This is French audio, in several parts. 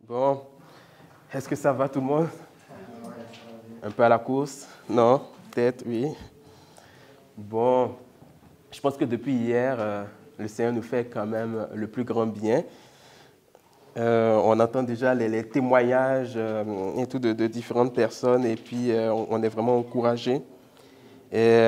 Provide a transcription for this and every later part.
Bon, est-ce que ça va tout le monde? Un peu à la course? Non? Peut-être, oui. Bon, je pense que depuis hier, le Seigneur nous fait quand même le plus grand bien. On entend déjà les témoignages et tout de différentes personnes et puis on est vraiment encouragés. Et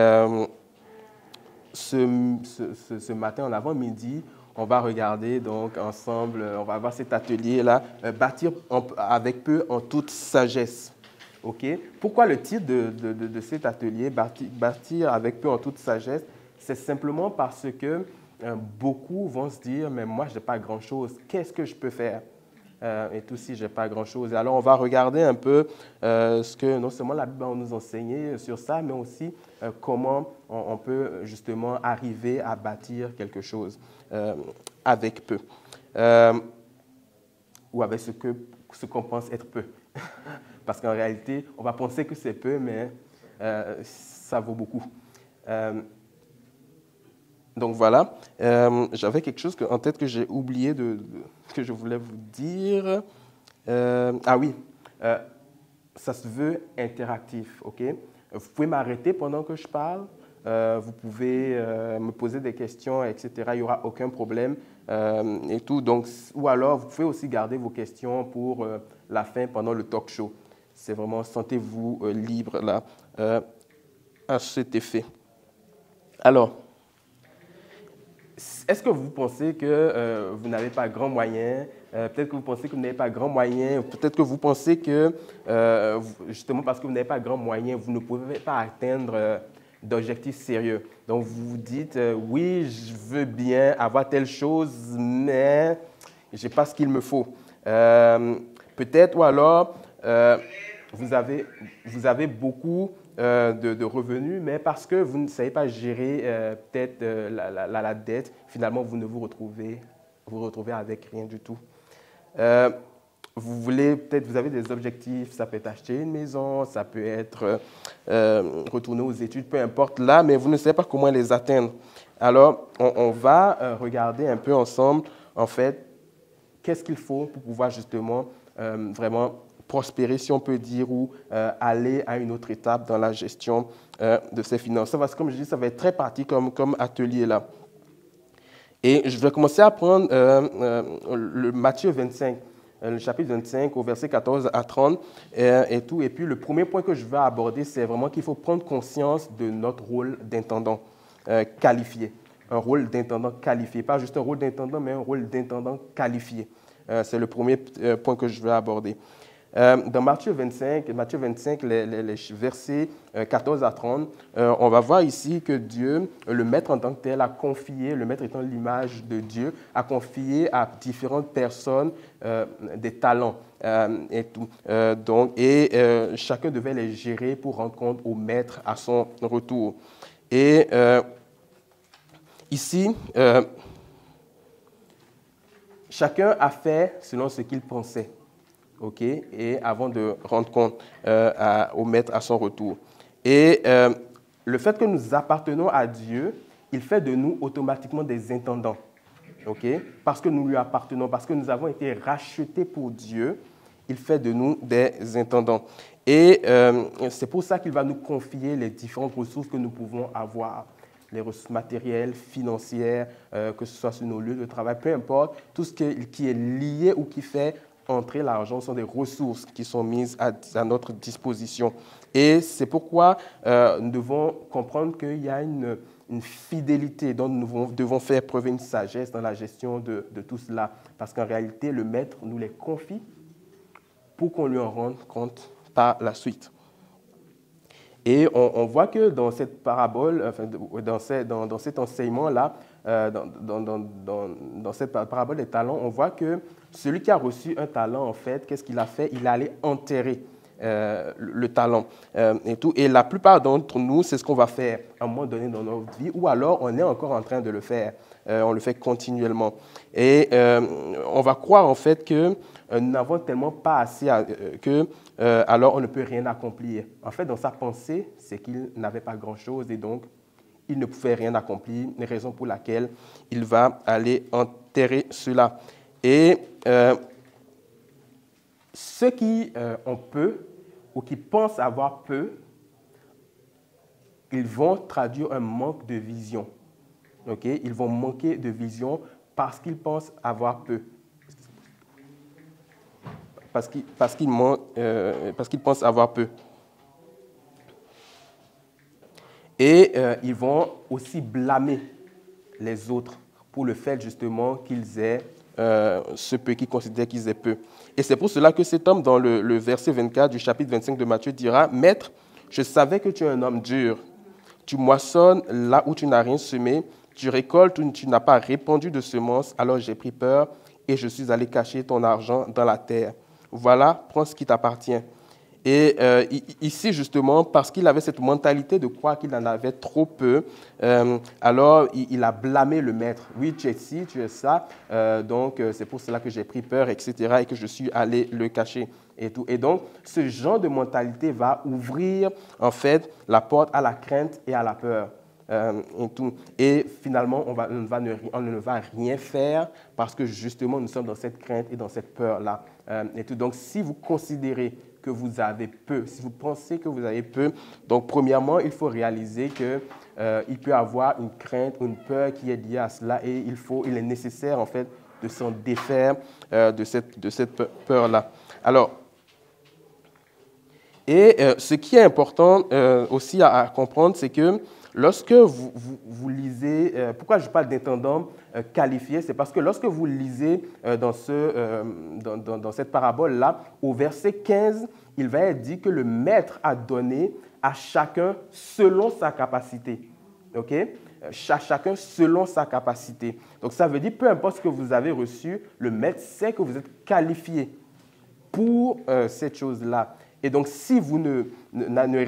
ce matin, en avant-midi, on va regarder donc ensemble, on va avoir cet atelier-là, bâtir avec peu en toute sagesse. OK? Pourquoi le titre de cet atelier, bâtir avec peu en toute sagesse? C'est simplement parce que beaucoup vont se dire, mais moi, je n'ai pas grand-chose. Qu'est-ce que je peux faire? Et tout si je n'ai pas grand-chose. Alors, on va regarder un peu ce que non seulement la Bible va nous enseigner sur ça, mais aussi comment on peut justement arriver à bâtir quelque chose avec peu. Ou avec ce qu'on pense être peu. Parce qu'en réalité, on va penser que c'est peu, mais ça vaut beaucoup. Donc voilà, j'avais quelque chose en tête que j'ai oublié que je voulais vous dire. Ah oui, ça se veut interactif, OK? Vous pouvez m'arrêter pendant que je parle, vous pouvez me poser des questions, etc. Il n'y aura aucun problème et tout. Donc, ou alors, vous pouvez aussi garder vos questions pour la fin, pendant le talk show. C'est vraiment, sentez-vous libre là à cet effet. Alors, est-ce que vous pensez que vous n'avez pas grand moyen? Peut-être que vous pensez que vous n'avez pas grand moyen. Peut-être que vous pensez que, justement parce que vous n'avez pas grand moyen, vous ne pouvez pas atteindre d'objectifs sérieux. Donc, vous vous dites, oui, je veux bien avoir telle chose, mais je n'ai pas ce qu'il me faut. Peut-être, ou alors, vous avez beaucoup de revenus, mais parce que vous ne savez pas gérer peut-être la dette, finalement, vous ne vous retrouvez avec rien du tout. Vous voulez, peut-être, vous avez des objectifs, ça peut être acheter une maison, ça peut être retourner aux études, peu importe là, mais vous ne savez pas comment les atteindre. Alors, on va regarder un peu ensemble, en fait, qu'est-ce qu'il faut pour pouvoir justement vraiment prospérer, si on peut dire, ou aller à une autre étape dans la gestion de ses finances. Ça va, comme je dis, ça va être très parti comme atelier là. Et je vais commencer à prendre le Matthieu 25, le chapitre 25, au verset 14 à 30 et tout. Et puis le premier point que je vais aborder, c'est vraiment qu'il faut prendre conscience de notre rôle d'intendant qualifié. Un rôle d'intendant qualifié, pas juste un rôle d'intendant, mais un rôle d'intendant qualifié. C'est le premier point que je vais aborder. Dans Matthieu 25, les versets 14 à 30, on va voir ici que Dieu, le Maître en tant que tel, a confié, le Maître étant l'image de Dieu, a confié à différentes personnes des talents et tout. Chacun devait les gérer pour rendre compte au Maître à son retour. Et ici, chacun a fait selon ce qu'il pensait. OK, et avant de rendre compte au Maître à son retour. Et le fait que nous appartenons à Dieu, il fait de nous automatiquement des intendants. OK, parce que nous lui appartenons, parce que nous avons été rachetés pour Dieu, il fait de nous des intendants. Et c'est pour ça qu'il va nous confier les différentes ressources que nous pouvons avoir. Les ressources matérielles, financières, que ce soit sur nos lieux de travail, peu importe, tout ce qui est lié ou qui fait entrer l'argent sont des ressources qui sont mises à notre disposition. Et c'est pourquoi nous devons comprendre qu'il y a une fidélité dont nous devons faire preuve, une sagesse dans la gestion de tout cela. Parce qu'en réalité, le Maître nous les confie pour qu'on lui en rende compte par la suite. Et on voit que dans cette parabole, enfin, dans cet enseignement-là, dans cette parabole des talents, on voit que celui qui a reçu un talent, en fait, qu'est-ce qu'il a fait? Il est allé enterrer le talent et tout. Et la plupart d'entre nous, c'est ce qu'on va faire à un moment donné dans notre vie, ou alors on est encore en train de le faire. On le fait continuellement. Et on va croire, en fait, que nous n'avons tellement pas assez alors on ne peut rien accomplir. En fait, dans sa pensée, c'est qu'il n'avait pas grand-chose et donc il ne pouvait rien accomplir, raison pour laquelle il va aller enterrer cela. Et ceux qui ont peu ou qui pensent avoir peu, ils vont traduire un manque de vision. Okay? Ils vont manquer de vision parce qu'ils pensent avoir peu. Parce qu'ils pensent avoir peu. Et ils vont aussi blâmer les autres pour le fait justement qu'ils aient ce peu, qu'ils considèrent qu'ils aient peu. Et c'est pour cela que cet homme, dans le verset 24 du chapitre 25 de Matthieu, dira « Maître, je savais que tu es un homme dur. Tu moissonnes là où tu n'as rien semé, tu récoltes où tu n'as pas répandu de semences, alors j'ai pris peur et je suis allé cacher ton argent dans la terre. Voilà, prends ce qui t'appartient. » Et ici, justement, parce qu'il avait cette mentalité de croire qu'il en avait trop peu, alors il a blâmé le maître. Oui, tu es ci, tu es ça, donc c'est pour cela que j'ai pris peur, etc., et que je suis allé le cacher. Et tout. Et donc, ce genre de mentalité va ouvrir, en fait, la porte à la crainte et à la peur. Et tout. Et finalement, on ne va rien faire parce que, justement, nous sommes dans cette crainte et dans cette peur-là. Et tout. Donc, si vous considérez que vous avez peu, si vous pensez que vous avez peu, donc premièrement, il faut réaliser qu'il peut y avoir une crainte ou une peur qui est liée à cela et il est nécessaire en fait de s'en défaire de cette peur-là. Alors, ce qui est important aussi à comprendre, c'est que lorsque vous lisez, pourquoi je parle d'intendant qualifié, c'est parce que lorsque vous lisez dans cette parabole-là, au verset 15, il va être dit que le maître a donné à chacun selon sa capacité. OK? Chacun selon sa capacité. Donc ça veut dire, peu importe ce que vous avez reçu, le maître sait que vous êtes qualifié pour cette chose-là. Et donc, si vous ne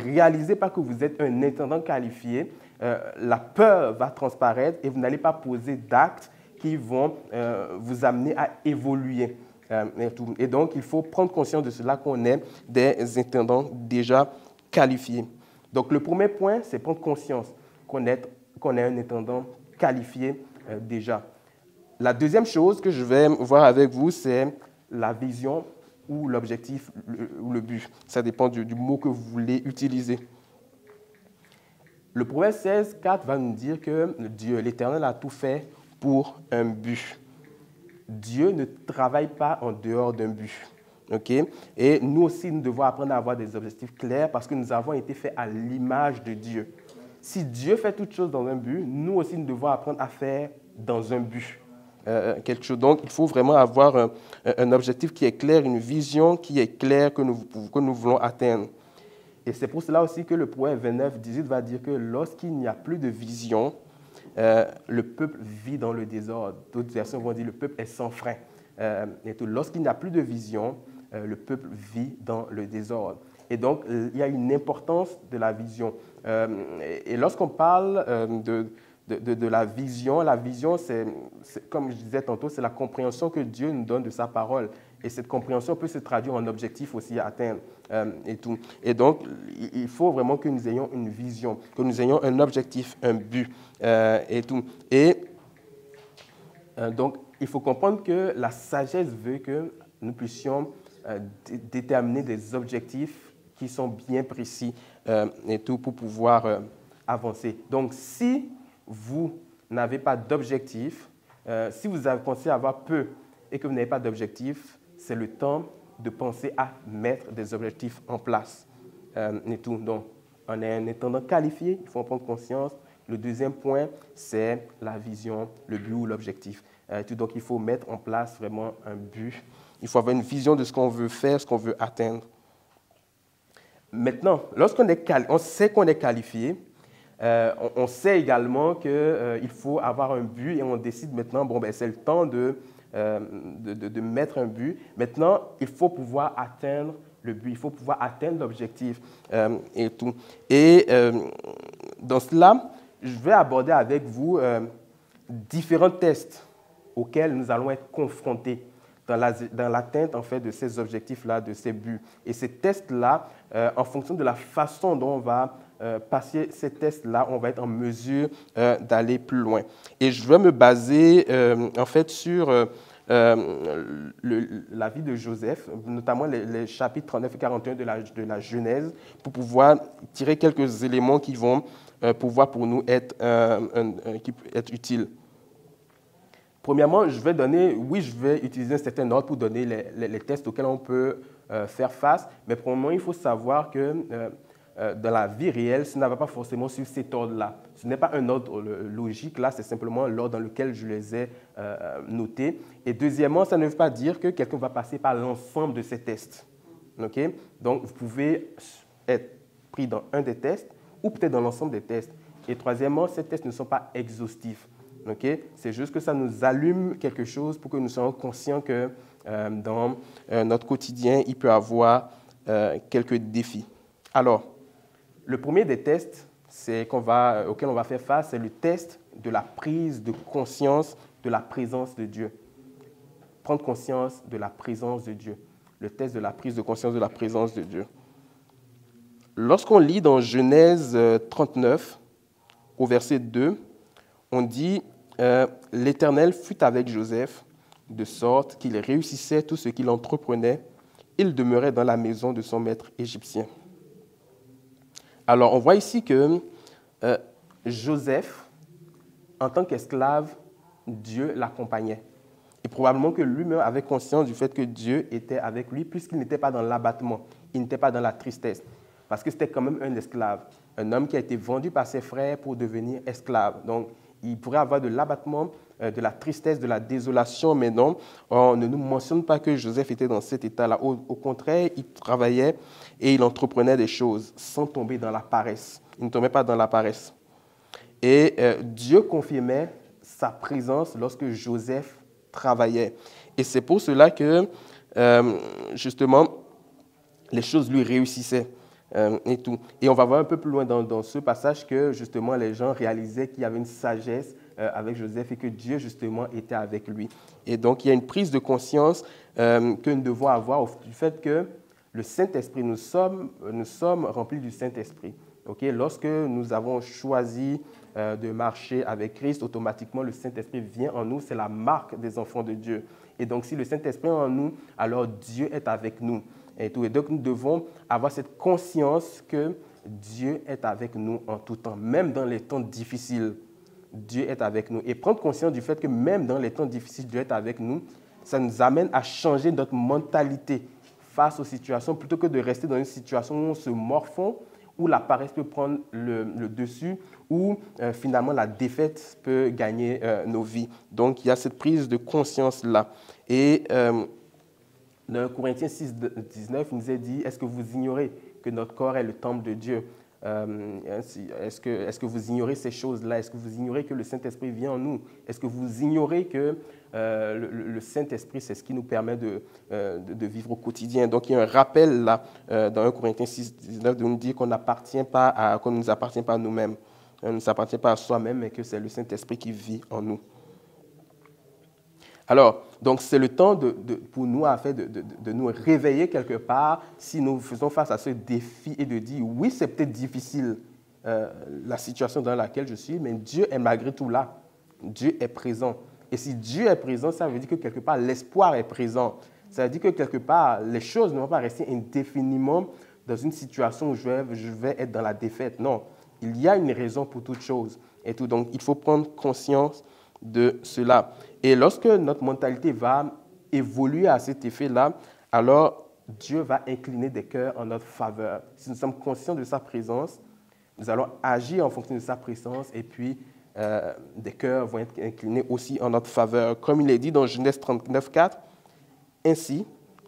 réalisez pas que vous êtes un intendant qualifié, la peur va transparaître et vous n'allez pas poser d'actes qui vont vous amener à évoluer. Et donc, il faut prendre conscience de cela qu'on est des intendants déjà qualifiés. Donc, le premier point, c'est prendre conscience qu'on est un intendant qualifié déjà. La deuxième chose que je vais voir avec vous, c'est la vision ou l'objectif ou le but. Ça dépend du mot que vous voulez utiliser. Le Proverbe 16, 4 va nous dire que Dieu, l'Éternel, a tout fait pour un but. Dieu ne travaille pas en dehors d'un but. Okay? Et nous aussi, nous devons apprendre à avoir des objectifs clairs parce que nous avons été faits à l'image de Dieu. Si Dieu fait toutes choses dans un but, nous aussi, nous devons apprendre à faire dans un but. Quelque chose. Donc, il faut vraiment avoir un objectif qui est clair, une vision qui est claire que nous voulons atteindre. Et c'est pour cela aussi que le Proverbe 29, 18 va dire que lorsqu'il n'y a plus de vision, le peuple vit dans le désordre. D'autres versions vont dire que le peuple est sans frein. Lorsqu'il n'y a plus de vision, le peuple vit dans le désordre. Et donc, il y a une importance de la vision. Et lorsqu'on parle de la vision, c'est, comme je disais tantôt, c'est la compréhension que Dieu nous donne de sa parole. Et cette compréhension peut se traduire en objectif aussi à atteindre. Et tout. Et donc, il faut vraiment que nous ayons une vision, que nous ayons un objectif, un but. Et tout. Et donc, il faut comprendre que la sagesse veut que nous puissions déterminer des objectifs qui sont bien précis et tout pour pouvoir avancer. Donc, si vous n'avez pas d'objectif, si vous avez pensé avoir peu et que vous n'avez pas d'objectif, c'est le temps de penser à mettre des objectifs en place. Et tout. Donc, on est un intendant qualifié, il faut en prendre conscience. Le deuxième point, c'est la vision, le but ou l'objectif. Donc, il faut mettre en place vraiment un but. Il faut avoir une vision de ce qu'on veut faire, ce qu'on veut atteindre. Maintenant, on sait qu'on est qualifié, on sait également qu'il faut avoir un but et on décide maintenant, c'est le temps de mettre un but. Maintenant, il faut pouvoir atteindre le but, il faut pouvoir atteindre l'objectif et tout. Et dans cela, je vais aborder avec vous différents tests auxquels nous allons être confrontés dans l'atteinte en fait, de ces objectifs-là, de ces buts. Et ces tests-là, en fonction de la façon dont on va passer ces tests-là, on va être en mesure d'aller plus loin. Et je vais me baser en fait sur la vie de Joseph, notamment les chapitres 39 et 41 de la Genèse, pour pouvoir tirer quelques éléments qui vont pouvoir pour nous être utiles. Premièrement, je vais utiliser un certain ordre pour donner les tests auxquels on peut faire face, mais premièrement, il faut savoir que dans la vie réelle, ça ne va pas forcément suivre cet ordre-là. Ce n'est pas un ordre logique, là, c'est simplement l'ordre dans lequel je les ai notés. Et deuxièmement, ça ne veut pas dire que quelqu'un va passer par l'ensemble de ces tests. Okay? Donc, vous pouvez être pris dans un des tests ou peut-être dans l'ensemble des tests. Et troisièmement, ces tests ne sont pas exhaustifs. Okay? C'est juste que ça nous allume quelque chose pour que nous soyons conscients que dans notre quotidien, il peut y avoir quelques défis. Alors, le premier des tests auquel on va faire face, c'est le test de la prise de conscience de la présence de Dieu. Prendre conscience de la présence de Dieu. Le test de la prise de conscience de la présence de Dieu. Lorsqu'on lit dans Genèse 39, au verset 2, on dit « L'Éternel fut avec Joseph, de sorte qu'il réussissait tout ce qu'il entreprenait. Il demeurait dans la maison de son maître égyptien. » Alors, on voit ici que Joseph, en tant qu'esclave, Dieu l'accompagnait. Et probablement que lui-même avait conscience du fait que Dieu était avec lui, puisqu'il n'était pas dans l'abattement, il n'était pas dans la tristesse. Parce que c'était quand même un esclave, un homme qui a été vendu par ses frères pour devenir esclave. Donc, il pourrait avoir de l'abattement, de la tristesse, de la désolation, mais non, on ne nous mentionne pas que Joseph était dans cet état-là. Au contraire, il travaillait et il entreprenait des choses sans tomber dans la paresse. Il ne tombait pas dans la paresse. Et Dieu confirmait sa présence lorsque Joseph travaillait. Et c'est pour cela que, justement, les choses lui réussissaient. Et tout. Et on va voir un peu plus loin dans ce passage que justement les gens réalisaient qu'il y avait une sagesse avec Joseph et que Dieu justement était avec lui. Et donc il y a une prise de conscience que nous devons avoir du fait que le Saint-Esprit, nous sommes remplis du Saint-Esprit. Okay? Lorsque nous avons choisi de marcher avec Christ, automatiquement le Saint-Esprit vient en nous, c'est la marque des enfants de Dieu. Et donc si le Saint-Esprit est en nous, alors Dieu est avec nous. Et donc, nous devons avoir cette conscience que Dieu est avec nous en tout temps, même dans les temps difficiles. Dieu est avec nous. Et prendre conscience du fait que même dans les temps difficiles, Dieu est avec nous, ça nous amène à changer notre mentalité face aux situations, plutôt que de rester dans une situation où on se morfond, où la paresse peut prendre le dessus, où finalement la défaite peut gagner nos vies. Donc, il y a cette prise de conscience-là. Et dans Corinthiens 6, 19, il nous est dit « Est-ce que vous ignorez que notre corps est le temple de Dieu ?» Est-ce que vous ignorez ces choses-là? Est-ce que vous ignorez que le Saint-Esprit vient en nous? Est-ce que vous ignorez que le Saint-Esprit, c'est ce qui nous permet de vivre au quotidien? Donc, il y a un rappel là, dans 1 Corinthiens 6, 19, de nous dire qu'on ne nous appartient pas à nous-mêmes. On ne nous appartient pas à soi-même, mais que c'est le Saint-Esprit qui vit en nous. Alors, donc c'est le temps pour nous de nous réveiller quelque part si nous faisons face à ce défi et de dire oui, c'est peut-être difficile la situation dans laquelle je suis, mais Dieu est malgré tout là. Dieu est présent. Et si Dieu est présent, ça veut dire que quelque part l'espoir est présent. Ça veut dire que quelque part les choses ne vont pas rester indéfiniment dans une situation où je vais être dans la défaite. Non, il y a une raison pour toute chose. Et tout. Donc il faut prendre conscience de cela. Et lorsque notre mentalité va évoluer à cet effet-là, alors Dieu va incliner des cœurs en notre faveur. Si nous sommes conscients de sa présence, nous allons agir en fonction de sa présence et puis des cœurs vont être inclinés aussi en notre faveur. Comme il est dit dans Genèse 39, 4, « Ainsi,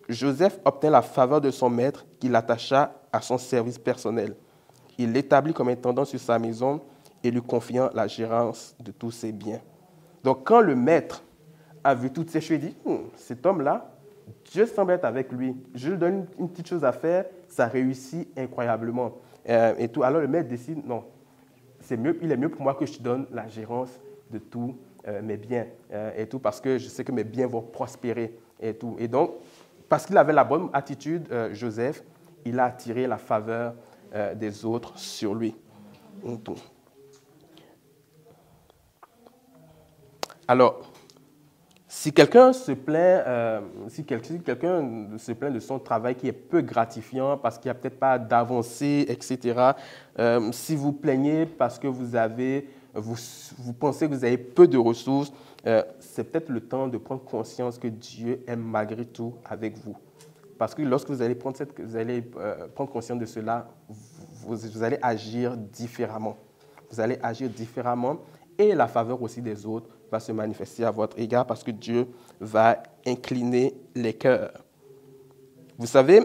Joseph obtint la faveur de son maître qui l'attacha à son service personnel. Il l'établit comme intendant sur sa maison et lui confiant la gérance de tous ses biens. » Donc, quand le maître a vu toutes ces choses, il dit, cet homme-là, Dieu semble être avec lui. Je lui donne une petite chose à faire, ça réussit incroyablement. Et tout. Alors, le maître décide, non, il est mieux pour moi que je te donne la gérance de tous mes biens. Et tout, parce que je sais que mes biens vont prospérer. Et tout. Et donc, parce qu'il avait la bonne attitude, Joseph, il a attiré la faveur des autres sur lui. Et tout. Alors, Si quelqu'un se plaint, si quelqu'un se plaint de son travail qui est peu gratifiant parce qu'il n'y a peut-être pas d'avancée, etc., si vous plaignez parce que vous pensez que vous avez peu de ressources, c'est peut-être le temps de prendre conscience que Dieu est malgré tout avec vous. Parce que lorsque vous allez prendre conscience de cela, vous allez agir différemment. Vous allez agir différemment et la faveur aussi des autres va se manifester à votre égard parce que Dieu va incliner les cœurs. Vous savez,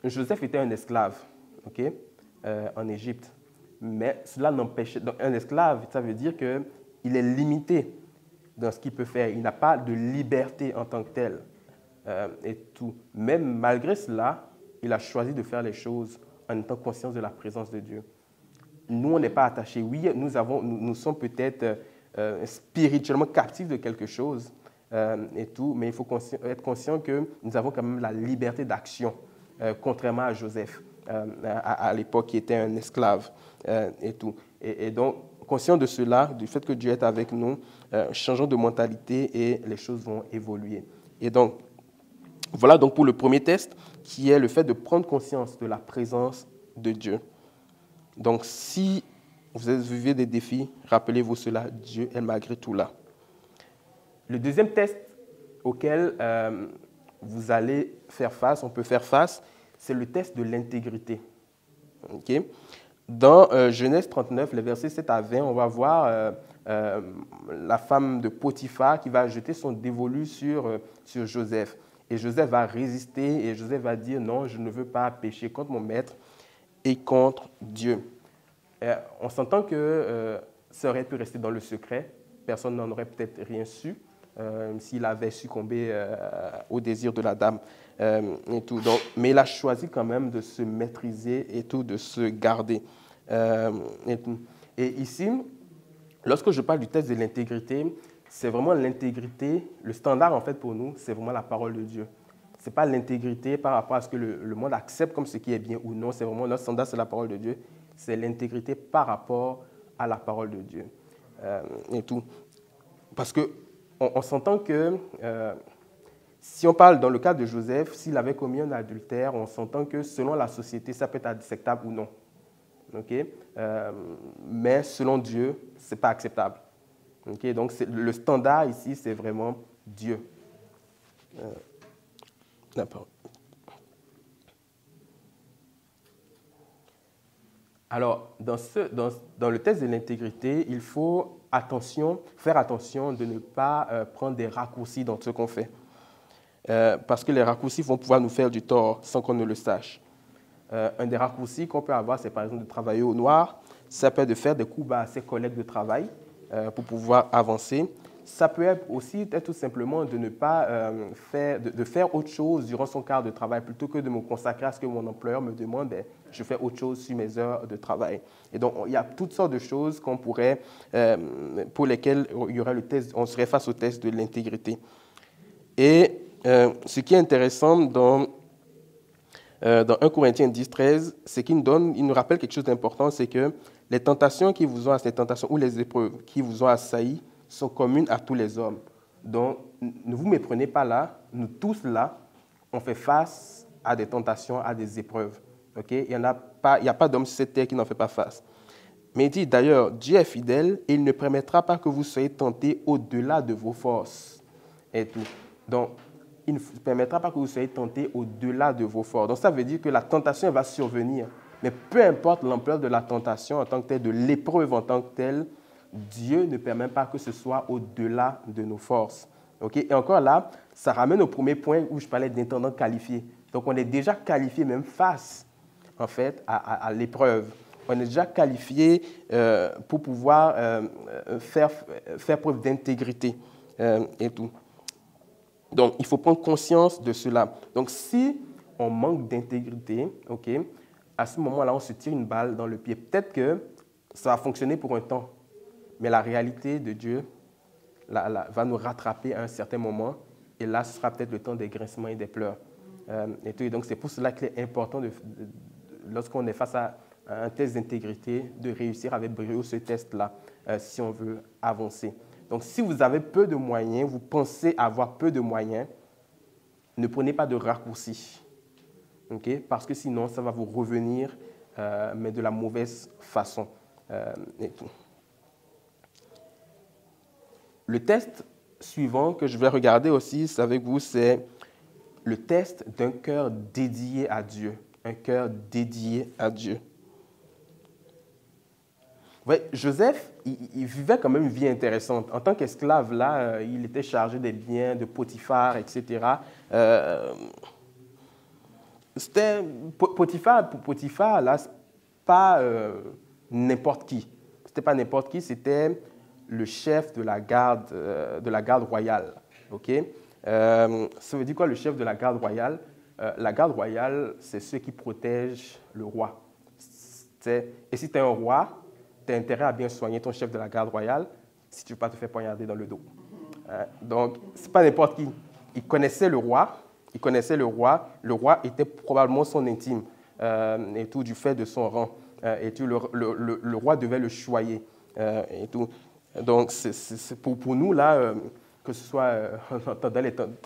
Joseph était un esclave, ok, en Égypte. Mais cela n'empêchait... Donc, un esclave, ça veut dire qu'il est limité dans ce qu'il peut faire. Il n'a pas de liberté en tant que tel et tout. Même malgré cela, il a choisi de faire les choses en étant conscient de la présence de Dieu. Nous, on n'est pas attachés. Oui, nous sommes peut-être spirituellement captifs de quelque chose et tout, mais il faut être conscient que nous avons quand même la liberté d'action, contrairement à Joseph, à l'époque, qui était un esclave et tout. Et donc, conscient de cela, du fait que Dieu est avec nous, changeons de mentalité et les choses vont évoluer. Et donc, voilà donc pour le premier test, qui est le fait de prendre conscience de la présence de Dieu. Donc, si vous vivez des défis, rappelez-vous cela, Dieu est malgré tout là. Le deuxième test auquel vous allez faire face, on peut faire face, c'est le test de l'intégrité. Okay? Dans Genèse 39, les versets 7 à 20, on va voir la femme de Potiphar qui va jeter son dévolu sur Joseph. Et Joseph va résister et Joseph va dire « Non, je ne veux pas pécher contre mon maître et contre Dieu. » On s'entend que ça aurait pu rester dans le secret. Personne n'en aurait peut-être rien su s'il avait succombé au désir de la dame. Et tout. Donc, mais il a choisi quand même de se maîtriser et tout, de se garder. Et ici, lorsque je parle du test de l'intégrité, c'est vraiment l'intégrité, le standard en fait pour nous, c'est vraiment la parole de Dieu. Ce n'est pas l'intégrité par rapport à ce que le monde accepte comme ce qui est bien ou non, c'est vraiment notre standard, c'est la parole de Dieu. C'est l'intégrité par rapport à la parole de Dieu. Et tout. Parce qu'on s'entend que si on parle dans le cas de Joseph, s'il avait commis un adultère, on s'entend que selon la société, ça peut être acceptable ou non. Okay? Mais selon Dieu, ce n'est pas acceptable. Okay? Donc le standard ici, c'est vraiment Dieu. D'accord. Alors, dans le test de l'intégrité, il faut faire attention de ne pas prendre des raccourcis dans ce qu'on fait. Parce que les raccourcis vont pouvoir nous faire du tort sans qu'on ne le sache. Un des raccourcis qu'on peut avoir, c'est par exemple de travailler au noir. Ça peut être de faire des coups bas à ses collègues de travail pour pouvoir avancer. Ça peut être aussi être tout simplement de ne pas faire autre chose durant son quart de travail. Plutôt que de me consacrer à ce que mon employeur me demande, je fais autre chose sur mes heures de travail. Et donc, il y a toutes sortes de choses pour lesquelles il y aurait on serait face au test de l'intégrité. Et ce qui est intéressant dans 1 Corinthiens 10, 13, c'est qu'il nous rappelle quelque chose d'important, c'est que les tentations ou les épreuves qui vous ont assaillis sont communes à tous les hommes. Donc, ne vous méprenez pas là, nous tous là, on fait face à des tentations, à des épreuves. Okay? Il n'y a pas d'homme sur cette terre qui n'en fait pas face. Mais il dit d'ailleurs, Dieu est fidèle et il ne permettra pas que vous soyez tentés au-delà de vos forces. Et tout. Donc, il ne permettra pas que vous soyez tentés au-delà de vos forces. Donc, ça veut dire que la tentation va survenir. Mais peu importe l'ampleur de la tentation en tant que telle, de l'épreuve en tant que telle, Dieu ne permet pas que ce soit au-delà de nos forces. Okay? Et encore là, ça ramène au premier point où je parlais d'intendant qualifié. Donc, on est déjà qualifié même face, en fait, à l'épreuve. On est déjà qualifié pour pouvoir faire preuve d'intégrité et tout. Donc, il faut prendre conscience de cela. Donc, si on manque d'intégrité, okay, à ce moment-là, on se tire une balle dans le pied. Peut-être que ça va fonctionner pour un temps, mais la réalité de Dieu va nous rattraper à un certain moment, et là, ce sera peut-être le temps des grincements et des pleurs. Et donc, c'est pour cela qu'il est important, lorsqu'on est face à un test d'intégrité, de réussir avec brio ce test-là. si on veut avancer. Donc, si vous avez peu de moyens, vous pensez avoir peu de moyens, ne prenez pas de raccourcis, okay? Parce que sinon, ça va vous revenir, mais de la mauvaise façon. Et tout. Le test suivant que je vais regarder aussi avec vous, c'est le test d'un cœur dédié à Dieu. Un cœur dédié à Dieu. Ouais, Joseph, il vivait quand même une vie intéressante. En tant qu'esclave, là, il était chargé des biens de Potiphar, etc. Potiphar, là, c'est pas n'importe qui. C'était pas n'importe qui, c'était le chef de la garde royale. Okay? Ça veut dire quoi, le chef de la garde royale? La garde royale, c'est ceux qui protègent le roi. Et si tu es un roi, tu as intérêt à bien soigner ton chef de la garde royale si tu ne veux pas te faire poignarder dans le dos. Donc, ce n'est pas n'importe qui. Il connaissait le roi. Il connaissait le roi. Le roi était probablement son intime, et tout, du fait de son rang. Et tout, le roi devait le choyer. Et tout. Donc, c'est pour nous, là, que ce soit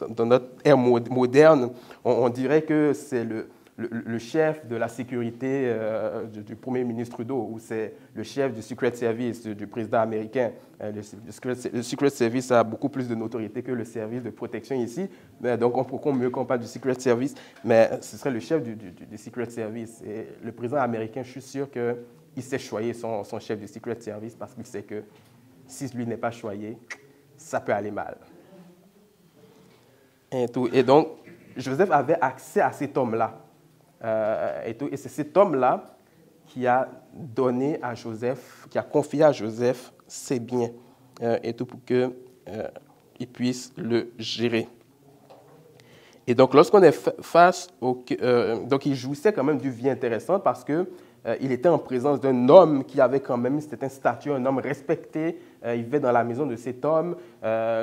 dans notre ère moderne, on dirait que c'est le chef de la sécurité du premier ministre Trudeau, ou c'est le chef du Secret Service du président américain. Le Secret Service a beaucoup plus de notoriété que le service de protection ici. Donc, on mieux qu'on parle du Secret Service, mais ce serait le chef du Secret Service. Et le président américain, je suis sûr qu'il sait choyer son chef du Secret Service parce qu'il sait que si lui n'est pas choyé, ça peut aller mal. Et donc, Joseph avait accès à cet homme-là. Et c'est cet homme-là qui a donné à Joseph, qui a confié à Joseph ses biens, et tout pour qu'il puisse le gérer. Et donc, lorsqu'on est face au... donc, il jouissait quand même d'une vie intéressante parce que il était en présence d'un homme qui avait quand même, c'était un statut, un homme respecté. Il vivait dans la maison de cet homme.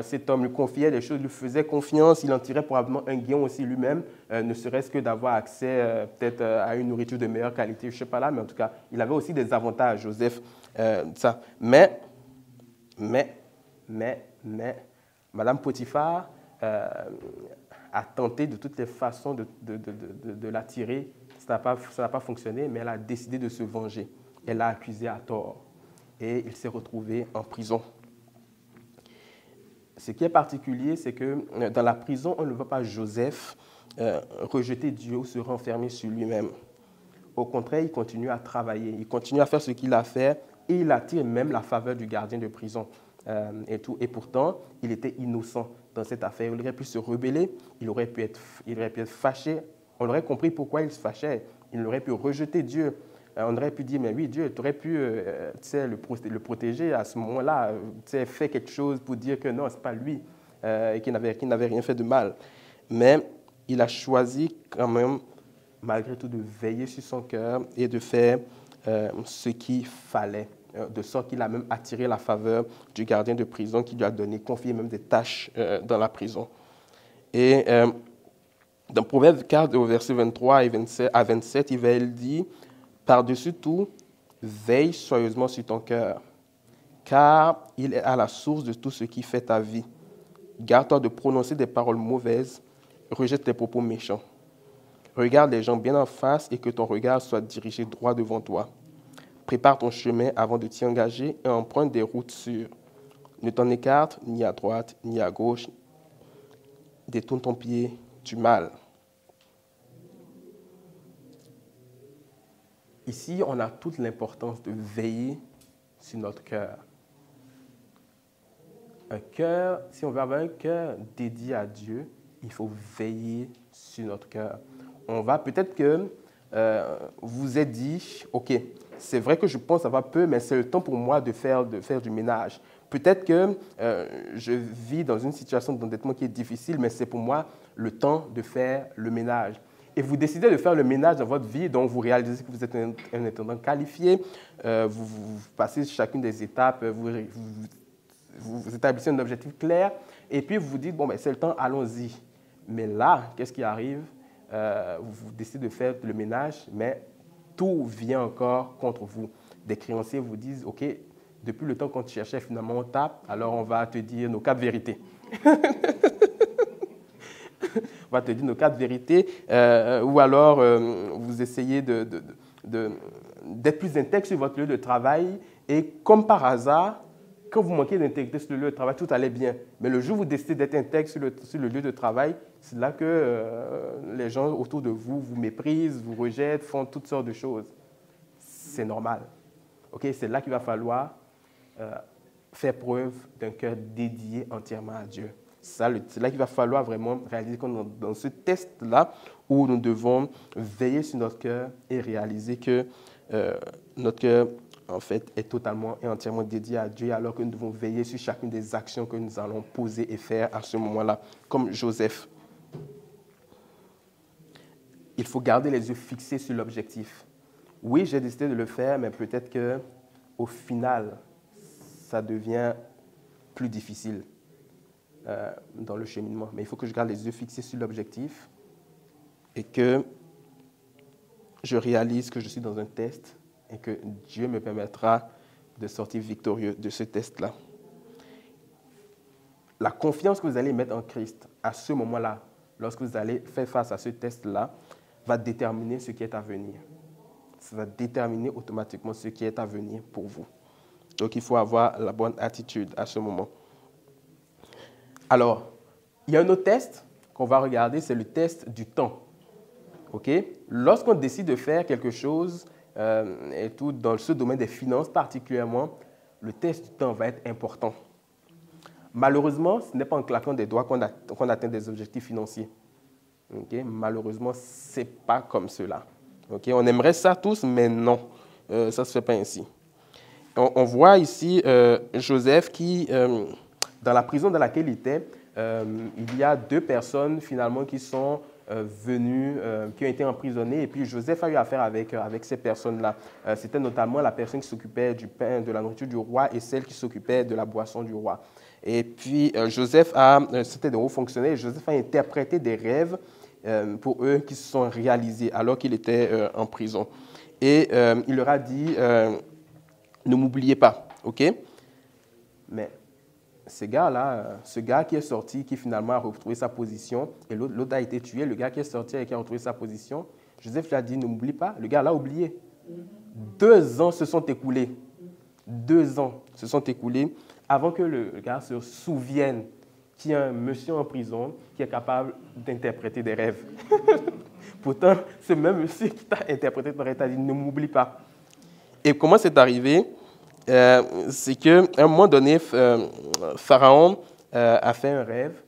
Cet homme lui confiait des choses, lui faisait confiance. Il en tirait probablement un gain aussi lui-même, ne serait-ce que d'avoir accès peut-être à une nourriture de meilleure qualité, je ne sais pas là, mais en tout cas, il avait aussi des avantages, Joseph. Ça. Mais, Madame Potiphar a tenté de toutes les façons de l'attirer. Ça n'a pas fonctionné, mais elle a décidé de se venger. Elle l'a accusé à tort. Et il s'est retrouvé en prison. Ce qui est particulier, c'est que dans la prison, on ne voit pas Joseph rejeter Dieu ou se renfermer sur lui-même. Au contraire, il continue à travailler, il continue à faire ce qu'il a fait et il attire même la faveur du gardien de prison. Et pourtant, il était innocent dans cette affaire. Il aurait pu se rebeller, il aurait pu être fâché. On aurait compris pourquoi il se fâchait. Il aurait pu rejeter Dieu. On aurait pu dire, mais oui, Dieu, tu aurais pu le protéger à ce moment-là. Faire quelque chose pour dire que non, ce n'est pas lui, et qu'il n'avait rien fait de mal. Mais il a choisi quand même, malgré tout, de veiller sur son cœur et de faire ce qu'il fallait. De sorte qu'il a même attiré la faveur du gardien de prison qui lui a confié même des tâches dans la prison. Et dans Proverbe 4, au verset 23 à 27, il dit « Par-dessus tout, veille soigneusement sur ton cœur, car il est à la source de tout ce qui fait ta vie. Garde-toi de prononcer des paroles mauvaises, rejette les propos méchants. Regarde les gens bien en face et que ton regard soit dirigé droit devant toi. Prépare ton chemin avant de t'y engager et emprunte des routes sûres. Ne t'en écarte ni à droite ni à gauche. Détourne ton pied du mal. » Ici, on a toute l'importance de veiller sur notre cœur. Un cœur, si on veut avoir un cœur dédié à Dieu, il faut veiller sur notre cœur. On va peut-être que vous vous êtes dit, OK, c'est vrai que je pense avoir peu, mais c'est le temps pour moi de faire du ménage. Peut-être que je vis dans une situation d'endettement qui est difficile, mais c'est pour moi le temps de faire le ménage. Et vous décidez de faire le ménage dans votre vie, donc vous réalisez que vous êtes un intendant qualifié, vous passez chacune des étapes, vous établissez un objectif clair, et puis vous vous dites, bon, ben, c'est le temps, allons-y. Mais là, qu'est-ce qui arrive? Vous décidez de faire le ménage, mais tout vient encore contre vous. Des créanciers vous disent, OK, depuis le temps qu'on te cherchait, finalement on tape, alors on va te dire nos 4 vérités. On va te dire nos 4 vérités, ou alors vous essayez d'être plus intègre sur votre lieu de travail, et comme par hasard, quand vous manquez d'intégrité sur le lieu de travail, tout allait bien. Mais le jour où vous décidez d'être intègre sur le lieu de travail, c'est là que les gens autour de vous vous méprisent, vous rejettent, font toutes sortes de choses. C'est normal. Okay? C'est là qu'il va falloir faire preuve d'un cœur dédié entièrement à Dieu. C'est là qu'il va falloir vraiment réaliser qu'on est dans ce test-là où nous devons veiller sur notre cœur et réaliser que notre cœur, en fait, est totalement et entièrement dédié à Dieu, alors que nous devons veiller sur chacune des actions que nous allons poser et faire à ce moment-là, comme Joseph. Il faut garder les yeux fixés sur l'objectif. Oui, j'ai décidé de le faire, mais peut-être qu'au final, ça devient plus difficile dans le cheminement. Mais il faut que je garde les yeux fixés sur l'objectif et que je réalise que je suis dans un test et que Dieu me permettra de sortir victorieux de ce test-là. La confiance que vous allez mettre en Christ à ce moment-là, lorsque vous allez faire face à ce test-là, va déterminer ce qui est à venir. Ça va déterminer automatiquement ce qui est à venir pour vous. Donc, il faut avoir la bonne attitude à ce moment. Alors, il y a un autre test qu'on va regarder, c'est le test du temps. Okay? Lorsqu'on décide de faire quelque chose, et tout dans ce domaine des finances particulièrement, le test du temps va être important. Malheureusement, ce n'est pas en claquant des doigts qu'on atteint des objectifs financiers. Okay? Malheureusement, ce n'est pas comme cela. Okay? On aimerait ça tous, mais non, ça ne se fait pas ainsi. On voit ici Joseph qui, dans la prison dans laquelle il était, il y a 2 personnes finalement qui sont venues, qui ont été emprisonnées, et puis Joseph a eu affaire avec ces personnes-là. C'était notamment la personne qui s'occupait du pain, de la nourriture du roi, et celle qui s'occupait de la boisson du roi. Et puis Joseph c'était des hauts fonctionnaires, Joseph a interprété des rêves pour eux qui se sont réalisés alors qu'il était en prison. Et il leur a dit... ne m'oubliez pas, OK? Mais ce gars qui est sorti, qui finalement a retrouvé sa position, et l'autre a été tué, le gars qui est sorti et qui a retrouvé sa position, Joseph lui a dit, ne m'oublie pas, le gars l'a oublié. 2 ans se sont écoulés. 2 ans se sont écoulés avant que le gars se souvienne qu'il y a un monsieur en prison qui est capable d'interpréter des rêves. Pourtant, ce même monsieur qui t'a interprété ton rêve t'a dit, ne m'oublie pas. Et comment c'est arrivé? C'est qu'à un moment donné, Pharaon a fait un rêve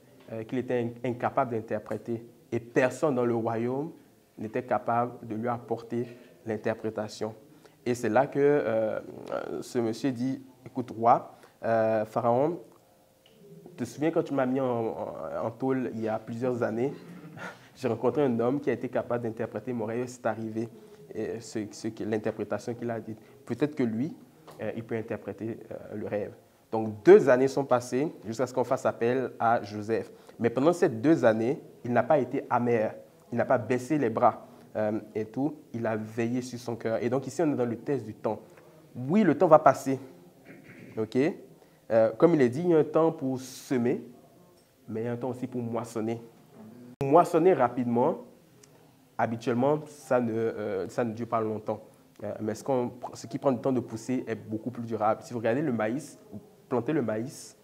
qu'il était incapable d'interpréter. Et personne dans le royaume n'était capable de lui apporter l'interprétation. Et c'est là que ce monsieur dit, écoute, roi, Pharaon, te souviens quand tu m'as mis en tôle il y a plusieurs années, j'ai rencontré un homme qui a été capable d'interpréter mon rêve, c'est arrivé. L'interprétation qu'il a dit. Peut-être que lui, il peut interpréter le rêve. Donc, 2 années sont passées jusqu'à ce qu'on fasse appel à Joseph. Mais pendant ces 2 années, il n'a pas été amer. Il n'a pas baissé les bras et tout. Il a veillé sur son cœur. Et donc, ici, on est dans le test du temps. Oui, le temps va passer. OK? Comme il est dit, il y a un temps pour semer, mais il y a un temps aussi pour moissonner. Pour moissonner rapidement, habituellement, ça ne dure pas longtemps. Mais ce qui prend du temps de pousser est beaucoup plus durable. Si vous regardez le maïs, planter le maïs,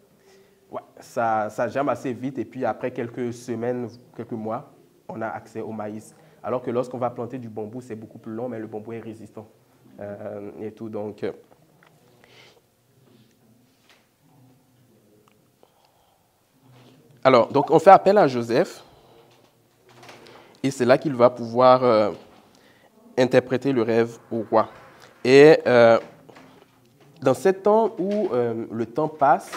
ouais, ça germe assez vite et puis après quelques semaines, quelques mois, on a accès au maïs. Alors que lorsqu'on va planter du bambou, c'est beaucoup plus long, mais le bambou est résistant. Et tout, donc... Alors, donc on fait appel à Joseph. Et c'est là qu'il va pouvoir interpréter le rêve au roi. Et dans ce temps où le temps passe,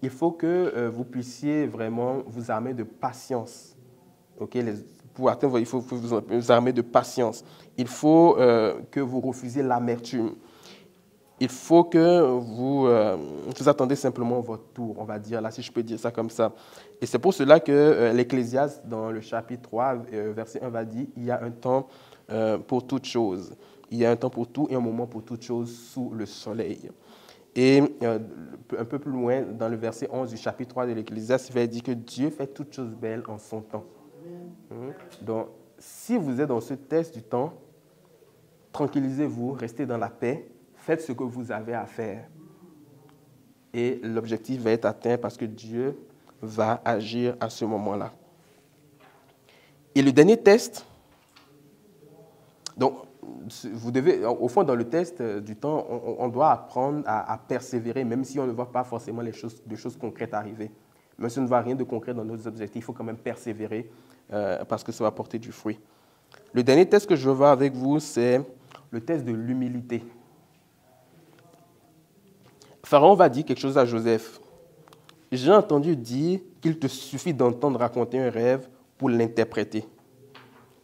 il faut que vous puissiez vraiment vous armer de patience. Okay? Pour atteindre, il faut vous armer de patience. Il faut que vous refusiez l'amertume. Il faut que vous attendez simplement votre tour, on va dire, là, si je peux dire ça comme ça. Et c'est pour cela que l'Ecclésiaste, dans le chapitre 3, verset 1, va dire « Il y a un temps pour toute chose. Il y a un temps pour tout et un moment pour toute chose sous le soleil. » Et un peu plus loin, dans le verset 11 du chapitre 3 de l'Ecclésiaste, il va dire que Dieu fait toutes choses belles en son temps. Donc, si vous êtes dans ce test du temps, tranquillisez-vous, restez dans la paix, faites ce que vous avez à faire. Et l'objectif va être atteint parce que Dieu va agir à ce moment-là. Et le dernier test, donc, vous devez, au fond, dans le test du temps, on doit apprendre à persévérer, même si on ne voit pas forcément des choses concrètes arriver. Même si on ne voit rien de concret dans nos objectifs, il faut quand même persévérer parce que ça va porter du fruit. Le dernier test que je veux voir avec vous, c'est le test de l'humilité. Pharaon va dire quelque chose à Joseph. J'ai entendu dire qu'il te suffit d'entendre raconter un rêve pour l'interpréter.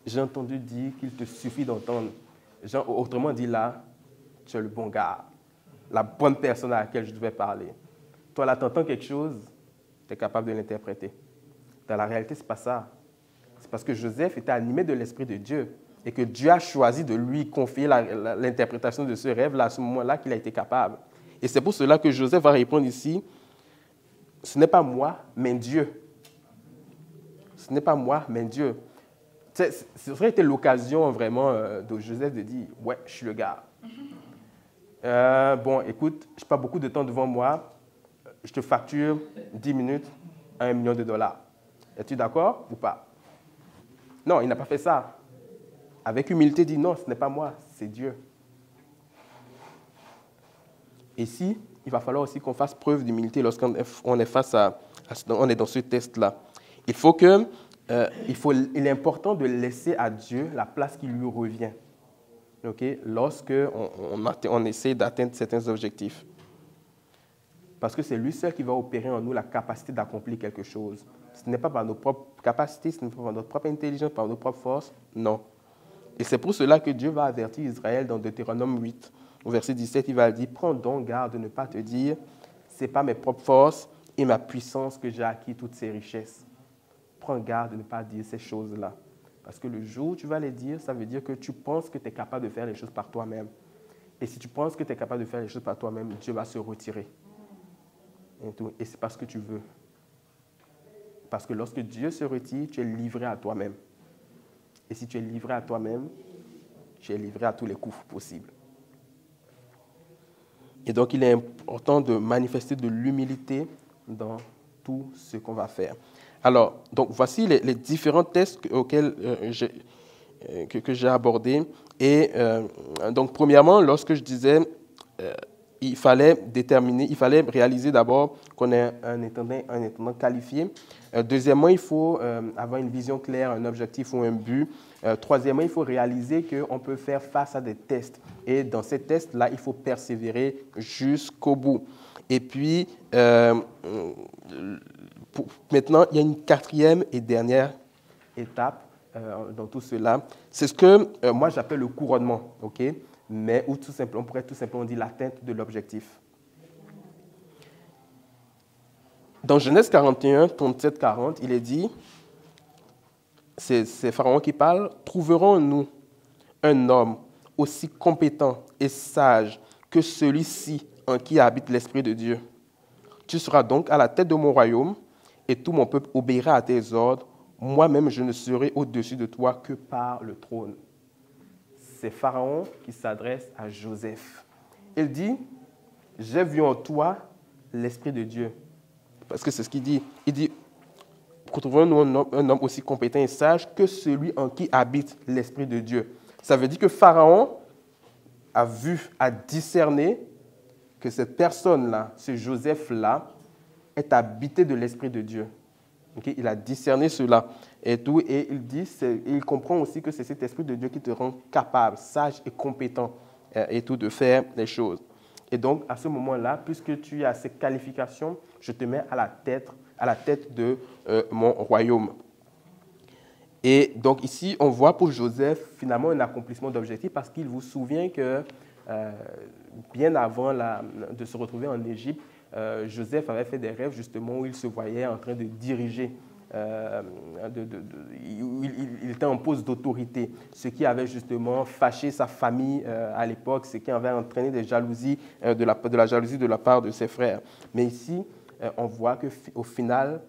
J'ai entendu dire qu'il te suffit d'entendre. Autrement dit, là, tu es le bon gars, la bonne personne à laquelle je devais parler. Toi, là, tu entends quelque chose, tu es capable de l'interpréter. Dans la réalité, ce n'est pas ça. C'est parce que Joseph était animé de l'Esprit de Dieu et que Dieu a choisi de lui confier l'interprétation de ce rêve-là à ce moment-là qu'il a été capable. Et c'est pour cela que Joseph va répondre ici, ce n'est pas moi, mais Dieu. Ce n'est pas moi, mais Dieu. Ça aurait été l'occasion vraiment de Joseph de dire, ouais, je suis le gars. Bon, écoute, je n'ai pas beaucoup de temps devant moi, je te facture 10 minutes à $1 million. Es-tu d'accord ou pas? Non, il n'a pas fait ça. Avec humilité, il dit, non, ce n'est pas moi, c'est Dieu. Et ici, il va falloir aussi qu'on fasse preuve d'humilité lorsqu'on est face on est dans ce test-là. Il est important de laisser à Dieu la place qui lui revient, okay? Lorsqu'on essaie d'atteindre certains objectifs. Parce que c'est lui seul qui va opérer en nous la capacité d'accomplir quelque chose. Ce n'est pas par nos propres capacités, ce n'est pas par notre propre intelligence, par nos propres forces, non. Et c'est pour cela que Dieu va avertir Israël dans Deutéronome 8, au verset 17, il va dire, prends donc garde de ne pas te dire, ce n'est pas mes propres forces et ma puissance que j'ai acquis toutes ces richesses. Prends garde de ne pas dire ces choses-là. Parce que le jour où tu vas les dire, ça veut dire que tu penses que tu es capable de faire les choses par toi-même. Et si tu penses que tu es capable de faire les choses par toi-même, Dieu va se retirer. Et c'est parce que tu veux. Parce que lorsque Dieu se retire, tu es livré à toi-même. Et si tu es livré à toi-même, tu es livré à tous les coups possibles. Et donc, il est important de manifester de l'humilité dans tout ce qu'on va faire. Alors, donc, voici les différents tests auxquels que j'ai abordés. Et donc, premièrement, lorsque je disais il fallait réaliser d'abord qu'on est un intendant qualifié. Deuxièmement, il faut avoir une vision claire, un objectif ou un but. Troisièmement, il faut réaliser qu'on peut faire face à des tests. Et dans ces tests-là, il faut persévérer jusqu'au bout. Et puis, maintenant, il y a une quatrième et dernière étape dans tout cela. C'est ce que moi j'appelle le couronnement, ok? Mais ou tout simplement, on pourrait tout simplement dire l'atteinte de l'objectif. Dans Genèse 41, 37-40, il est dit, c'est Pharaon qui parle, « Trouverons-nous un homme aussi compétent et sage que celui-ci en qui habite l'Esprit de Dieu? Tu seras donc à la tête de mon royaume et tout mon peuple obéira à tes ordres. Moi-même, je ne serai au-dessus de toi que par le trône. » C'est Pharaon qui s'adresse à Joseph. Il dit, « J'ai vu en toi l'Esprit de Dieu. » Parce que c'est ce qu'il dit. Il dit, « Trouvons-nous un homme aussi compétent et sage que celui en qui habite l'Esprit de Dieu. » Ça veut dire que Pharaon a discerné que cette personne-là, ce Joseph-là, est habité de l'Esprit de Dieu. Okay? Il a discerné cela et tout, et il comprend aussi que c'est cet Esprit de Dieu qui te rend capable, sage et compétent et tout de faire les choses. Et donc, à ce moment-là, puisque tu as ces qualifications, je te mets à la tête de mon royaume. Et donc ici, on voit pour Joseph finalement un accomplissement d'objectif parce qu'il vous souvient que bien avant de se retrouver en Égypte, Joseph avait fait des rêves justement où il se voyait en train de diriger il était en pose d'autorité, ce qui avait justement fâché sa famille à l'époque, ce qui avait entraîné des jalousies, de la jalousie de la part de ses frères. Mais ici, on voit qu'au final,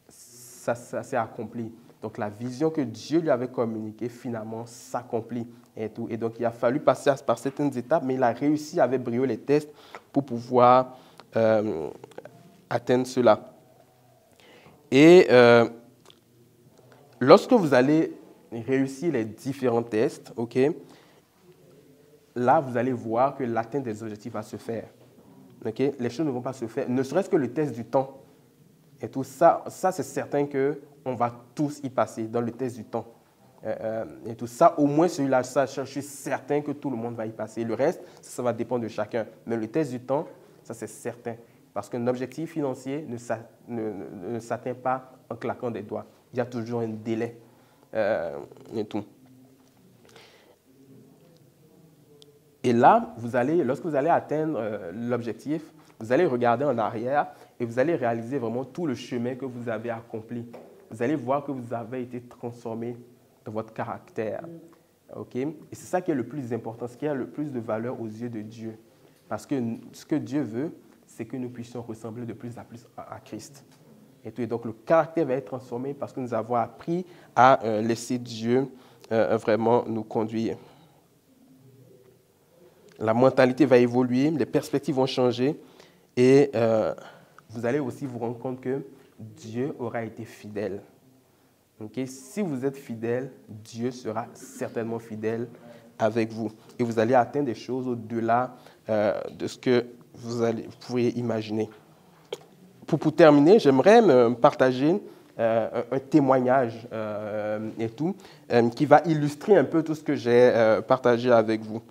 ça s'est accompli. Donc la vision que Dieu lui avait communiquée, finalement, s'accomplit. Et donc il a fallu passer par certaines étapes, mais il a réussi avec brio les tests pour pouvoir atteindre cela. Et lorsque vous allez réussir les différents tests, là, vous allez voir que l'atteinte des objectifs va se faire. Les choses ne vont pas se faire, ne serait-ce que le test du temps. Et tout ça, c'est certain qu'on va tous y passer dans le test du temps. Et tout ça, au moins celui-là, je suis certain que tout le monde va y passer. Le reste, ça va dépendre de chacun. Mais le test du temps, ça c'est certain. Parce qu'un objectif financier ne s'atteint pas en claquant des doigts. Il y a toujours un délai et tout. Et là, lorsque vous allez atteindre l'objectif, vous allez regarder en arrière et vous allez réaliser vraiment tout le chemin que vous avez accompli. Vous allez voir que vous avez été transformé dans votre caractère. Et c'est ça qui est le plus important, ce qui a le plus de valeur aux yeux de Dieu. Parce que ce que Dieu veut, c'est que nous puissions ressembler de plus en plus à Christ. Et donc, le caractère va être transformé parce que nous avons appris à laisser Dieu vraiment nous conduire. La mentalité va évoluer, les perspectives vont changer et vous allez aussi vous rendre compte que Dieu aura été fidèle. Si vous êtes fidèle, Dieu sera certainement fidèle avec vous. Et vous allez atteindre des choses au-delà de ce que vous pourriez imaginer. Pour terminer, j'aimerais partager un témoignage qui va illustrer un peu tout ce que j'ai partagé avec vous.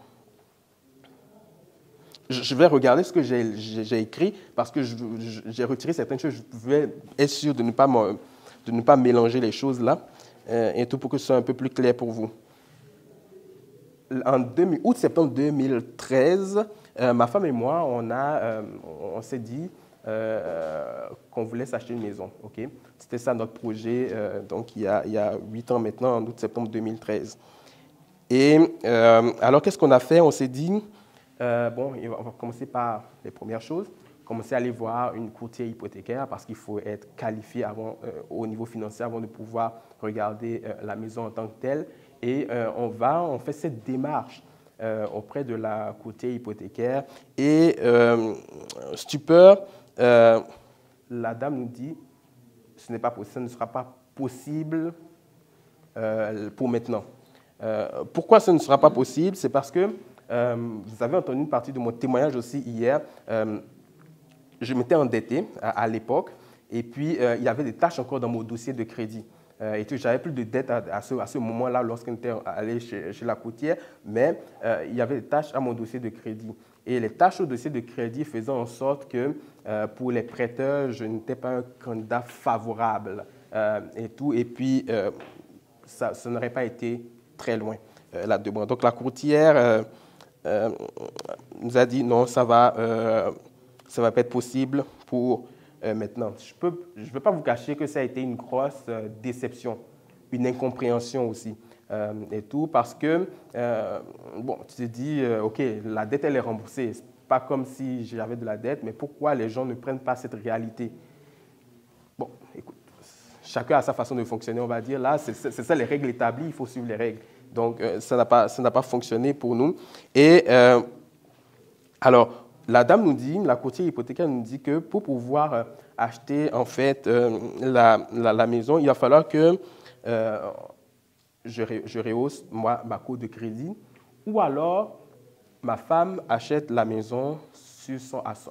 Je vais regarder ce que j'ai écrit parce que j'ai retiré certaines choses. Je veux être sûr de ne pas mélanger les choses là pour que ce soit un peu plus clair pour vous. En août-septembre 2013, ma femme et moi, on s'est dit qu'on voulait s'acheter une maison. C'était ça notre projet, donc il y a 8 ans maintenant, en août-septembre 2013. Et alors, qu'est-ce qu'on a fait? On s'est dit, on va commencer par les premières choses. Commencer à aller voir une courtier hypothécaire parce qu'il faut être qualifié au niveau financier avant de pouvoir regarder la maison en tant que telle. Et on fait cette démarche auprès de la courtier hypothécaire. Et stupeur, la dame nous dit ce ne sera pas possible pour maintenant. Pourquoi ce ne sera pas possible? C'est parce que vous avez entendu une partie de mon témoignage aussi hier. Je m'étais endetté à l'époque et puis il y avait des tâches encore dans mon dossier de crédit. Et je n'avais plus de dette à ce moment-là lorsqu'on était allé chez la courtière, mais il y avait des tâches à mon dossier de crédit. Et les tâches au dossier de crédit faisaient en sorte que pour les prêteurs, je n'étais pas un candidat favorable Et puis, ça n'aurait pas été très loin la demande. Donc la courtière nous a dit non, ça va pas être possible pour maintenant. Je ne vais pas vous cacher que ça a été une grosse déception, une incompréhension aussi. Parce que, tu te dis, OK, la dette, elle est remboursée. Ce n'est pas comme si j'avais de la dette, mais pourquoi les gens ne prennent pas cette réalité? Bon, écoute, chacun a sa façon de fonctionner, on va dire. Là, c'est ça les règles établies, il faut suivre les règles. Donc, ça n'a pas fonctionné pour nous. Et alors, la dame nous dit, la courtier hypothécaire nous dit que pour pouvoir acheter, en fait, la maison, il va falloir que je rehausse, moi, ma cote de crédit, ou alors ma femme achète la maison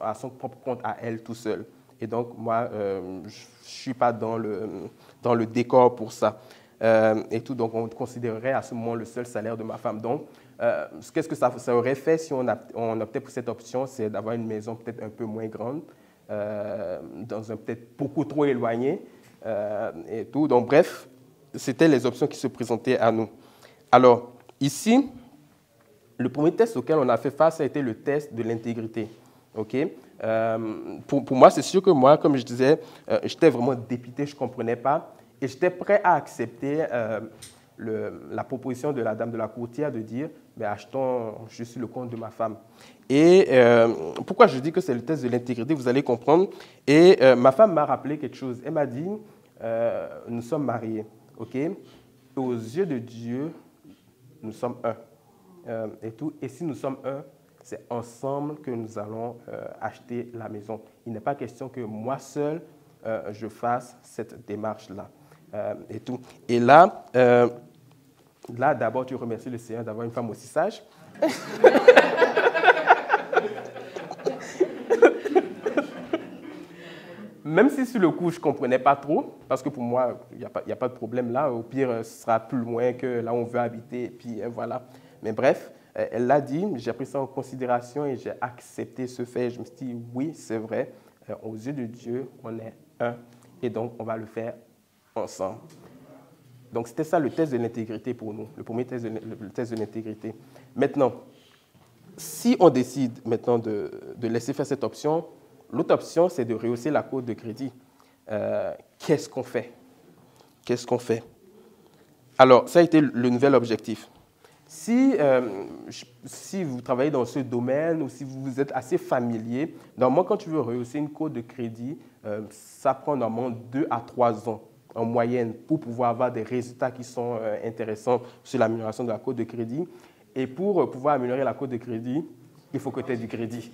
à son propre compte, à elle tout seul. Et donc, moi, je ne suis pas dans le décor pour ça. Donc, on considérerait à ce moment le seul salaire de ma femme. Donc, qu'est-ce que ça aurait fait si on optait pour cette option? C'est d'avoir une maison peut-être un peu moins grande, dans un peut-être beaucoup trop éloigné, Donc, bref, c'était les options qui se présentaient à nous. Alors, ici, le premier test auquel on a fait face a été le test de l'intégrité. Pour moi, c'est sûr que moi, comme je disais, j'étais vraiment dépité, je ne comprenais pas. Et j'étais prêt à accepter la proposition de la dame de la courtière de dire, ben, achetons, je suis le compte de ma femme. Et pourquoi je dis que c'est le test de l'intégrité, vous allez comprendre. Et ma femme m'a rappelé quelque chose. Elle m'a dit, nous sommes mariés, ok? Et aux yeux de Dieu, nous sommes un. Et tout. Et si nous sommes un, c'est ensemble que nous allons acheter la maison. Il n'est pas question que moi seul, je fasse cette démarche-là. Et tout. Et là, d'abord, tu remercies le Seigneur d'avoir une femme aussi sage. Même si sur le coup, je ne comprenais pas trop, parce que pour moi, il n'y a pas de problème là. Au pire, ce sera plus loin que là où on veut habiter. Et puis voilà. Mais bref, elle l'a dit, j'ai pris ça en considération et j'ai accepté ce fait. Je me suis dit, oui, c'est vrai. Aux yeux de Dieu, on est un. Et donc, on va le faire ensemble. Donc, c'était ça le test de l'intégrité pour nous, le premier test le test de l'intégrité. Maintenant, si on décide maintenant de laisser faire cette option, l'autre option, c'est de rehausser la cote de crédit. Qu'est-ce qu'on fait? Qu'est-ce qu'on fait? Alors, ça a été le nouvel objectif. Si vous travaillez dans ce domaine ou si vous êtes assez familier, normalement, quand tu veux rehausser une cote de crédit, ça prend normalement 2 à 3 ans en moyenne pour pouvoir avoir des résultats qui sont intéressants sur l'amélioration de la cote de crédit. Et pour pouvoir améliorer la cote de crédit, il faut que tu aies du crédit.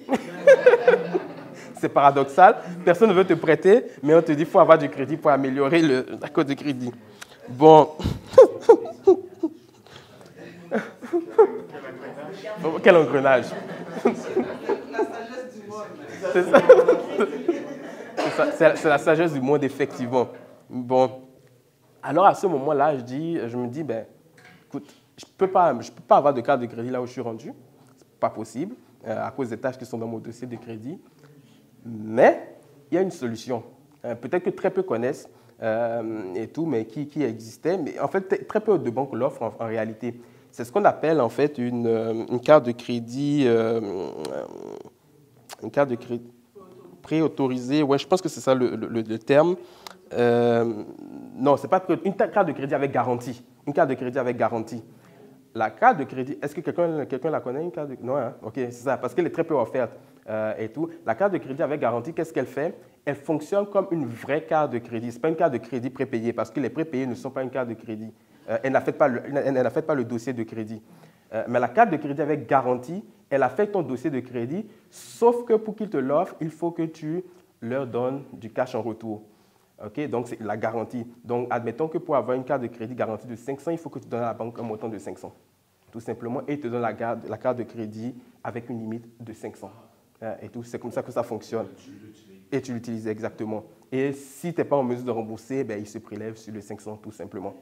C'est paradoxal. Personne ne veut te prêter, mais on te dit qu'il faut avoir du crédit pour améliorer la cote de crédit. Bon. Quel engrenage. La sagesse du monde. C'est ça. C'est la sagesse du monde, effectivement. Bon. Alors, à ce moment-là, je me dis, ben, écoute, je ne peux pas avoir de carte de crédit là où je suis rendu. Ce n'est pas possible, à cause des tâches qui sont dans mon dossier de crédit. Mais il y a une solution. Peut-être que très peu connaissent et tout, mais qui existait. Mais en fait, très peu de banques l'offrent en réalité. C'est ce qu'on appelle en fait une carte de crédit, préautorisée. Ouais, je pense que c'est ça le terme. Non, c'est pas une carte de crédit avec garantie. Une carte de crédit avec garantie. La carte de crédit, est-ce que quelqu'un la connaît, une carte de... Non, hein? OK, c'est ça, parce qu'elle est très peu offerte et tout. La carte de crédit avec garantie, qu'est-ce qu'elle fait? Elle fonctionne comme une vraie carte de crédit. Ce n'est pas une carte de crédit prépayée, parce que les prépayés ne sont pas une carte de crédit. Elle n'affecte pas le dossier de crédit. Mais la carte de crédit avec garantie, elle affecte ton dossier de crédit, sauf que pour qu'ils te l'offrent, il faut que tu leur donnes du cash en retour. Okay? Donc, c'est la garantie. Donc, admettons que pour avoir une carte de crédit garantie de 500, il faut que tu donnes à la banque un montant de 500. Tout simplement, et ils te donnent la carte de crédit avec une limite de 500. Et tout, c'est comme ça que ça fonctionne. Et tu l'utilises exactement. Et si tu n'es pas en mesure de rembourser, ben, il se prélève sur le 500 tout simplement.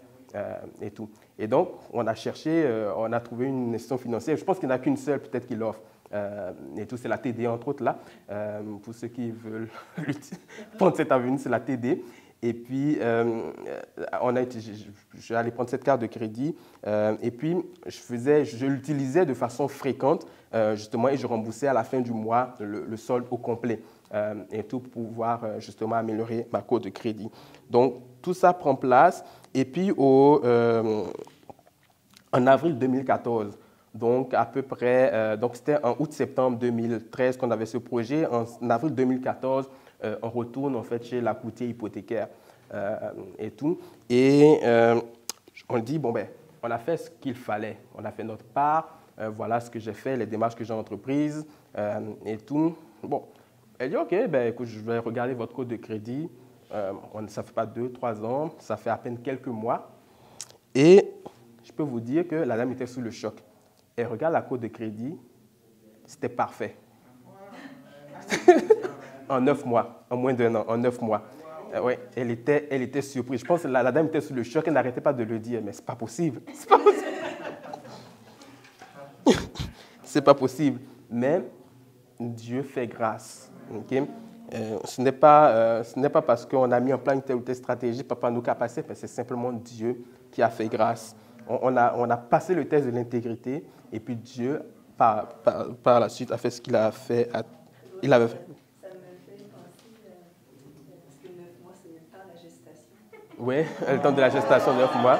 Et tout. Et donc, on a cherché, on a trouvé une institution financière. Je pense qu'il n'y en a qu'une seule, peut-être, qui l'offre. Et tout, c'est la TD, entre autres, là. Pour ceux qui veulent prendre cette avenue, c'est la TD. Et puis, je suis allé prendre cette carte de crédit. Et puis, je l'utilisais de façon fréquente, justement, et je remboursais à la fin du mois le solde au complet. Et tout pour pouvoir, justement, améliorer ma cote de crédit. Donc, tout ça prend place. Et puis, en avril 2014, donc à peu près, donc c'était en août-septembre 2013 qu'on avait ce projet. En avril 2014, on retourne en fait chez la courtier hypothécaire et tout. Et on dit, bon ben, on a fait ce qu'il fallait. On a fait notre part. Voilà ce que j'ai fait, les démarches que j'ai entreprises et tout. Bon, elle dit, OK, ben, écoute, je vais regarder votre code de crédit. Ça ne fait pas 2, 3 ans, ça fait à peine quelques mois. Et je peux vous dire que la dame était sous le choc. Elle regarde la cote de crédit, c'était parfait. En 9 mois, en moins d'1 an, en 9 mois. Ouais, elle était surprise. Je pense que la dame était sous le choc, elle n'arrêtait pas de le dire, mais c'est pas possible. C'est pas possible. C'est pas possible. Mais Dieu fait grâce. Okay? Ce n'est pas parce qu'on a mis en place une telle ou telle stratégie, papa nous a passé, mais c'est simplement Dieu qui a fait grâce. On a passé le test de l'intégrité et puis Dieu, par la suite, a fait ce qu'il a fait. Il avait fait. Ça me fait penser, parce que 9 mois, c'est le temps de la gestation. Oui, le temps de la gestation de 9 mois.